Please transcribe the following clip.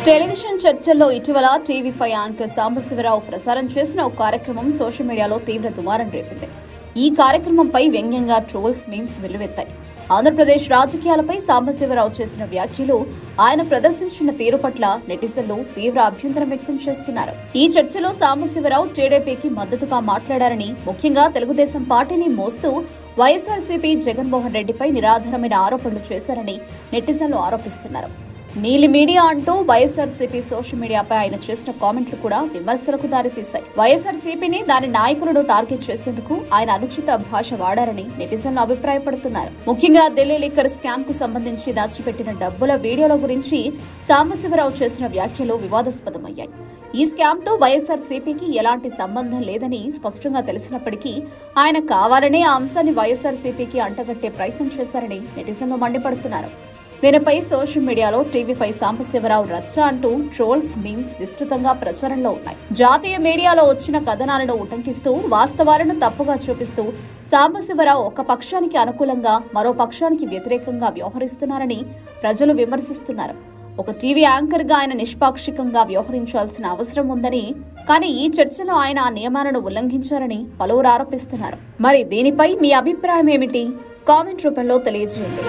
Television చర్చల్లో ఇటీవల TV5 anchor Sambasivarao ప్రసారం చేసిన ఒక కార్యక్రమం సోషల్ మీడియాలో తీవ్ర దుమారం రేపింది. ఈ కార్యక్రమంపై వ్యంగ్యంగా ట్రోల్స్, మీమ్స్ వెల్లువెత్తాయి. ఆంధ్రప్రదేశ్ రాజకీయాలపై సాంబశివరావు చేసిన వ్యాఖ్యలు, ఆయన ప్రదర్శించిన తీరు పట్ల నెటిజన్లు తీవ్ర అభ్యంతరం వ్యక్తం చేస్తున్నారు. ఈ చర్చలో సాంబశివరావు టీడీపీకి మద్దతుగా మాట్లాడారని, ముఖ్యంగా తెలుగుదేశం పార్టీని మోస్తూ వైఎస్ఆర్సీపీ జగన్మోహన్ రెడ్డిపై నిరాధారమైన ఆరోపణలు చేశారని నెటిజన్లు ఆరోపిస్తున్నారు. నీలి మీడియా అంటూ వైఎస్ఆర్సీపీ సోషల్ మీడియాపై ఆయన చేసిన కామెంట్లు కూడా విమర్శలకు దారితీశాయి. వైఎస్ఆర్సీపీని దాని నాయకులను టార్గెట్ చేసేందుకు ఆయన అనుచిత భాష వాడారని నెటిజన్లు అభిప్రాయపడుతున్నారు. ముఖ్యంగా ఢిల్లీ లిక్కర్ స్కామ్ కు సంబంధించి దాచిపెట్టిన డబ్బుల వీడియోల గురించి సాంబశివరావు చేసిన వ్యాఖ్యలు వివాదాస్పదమయ్యాయి. ఈ స్కామ్ తో వైఎస్ఆర్సీపీకి ఎలాంటి సంబంధం లేదని స్పష్టంగా తెలిసినప్పటికీ ఆయన కావాలనే ఆ అంశాన్ని వైఎస్ఆర్సీపీకి అంటగట్టే ప్రయత్నం చేశారని నెటిజన్లు మండిపడుతున్నారు. దీనిపై సోషల్ మీడియాలో టీవీ5 సాంబశివరావు రచ్చ అంటూ ట్రోల్స్, మీమ్స్ విస్తృతంగా ప్రచారంలో ఉన్నాయి. జాతీయ మీడియాలో వచ్చిన కథనాలను ఉటంకిస్తూ, వాస్తవాలను తప్పుగా చూపిస్తూ సాంబశివరావు ఒక పక్షానికి అనుకూలంగా మరో పక్షానికి వ్యతిరేకంగా వ్యవహరిస్తున్నారని ప్రజలు విమర్శిస్తున్నారు. ఒక టీవీ యాంకర్ గా ఆయన నిష్పాక్షికంగా వ్యవహరించాల్సిన అవసరం ఉందని, కానీ ఈ చర్చలో ఆయన ఆ నియమాలను ఉల్లంఘించారని పలువురు ఆరోపిస్తున్నారు. మరి దీనిపై మీ అభిప్రాయం ఏమిటి? కామెంట్ రూపంలో తెలియజేయండి.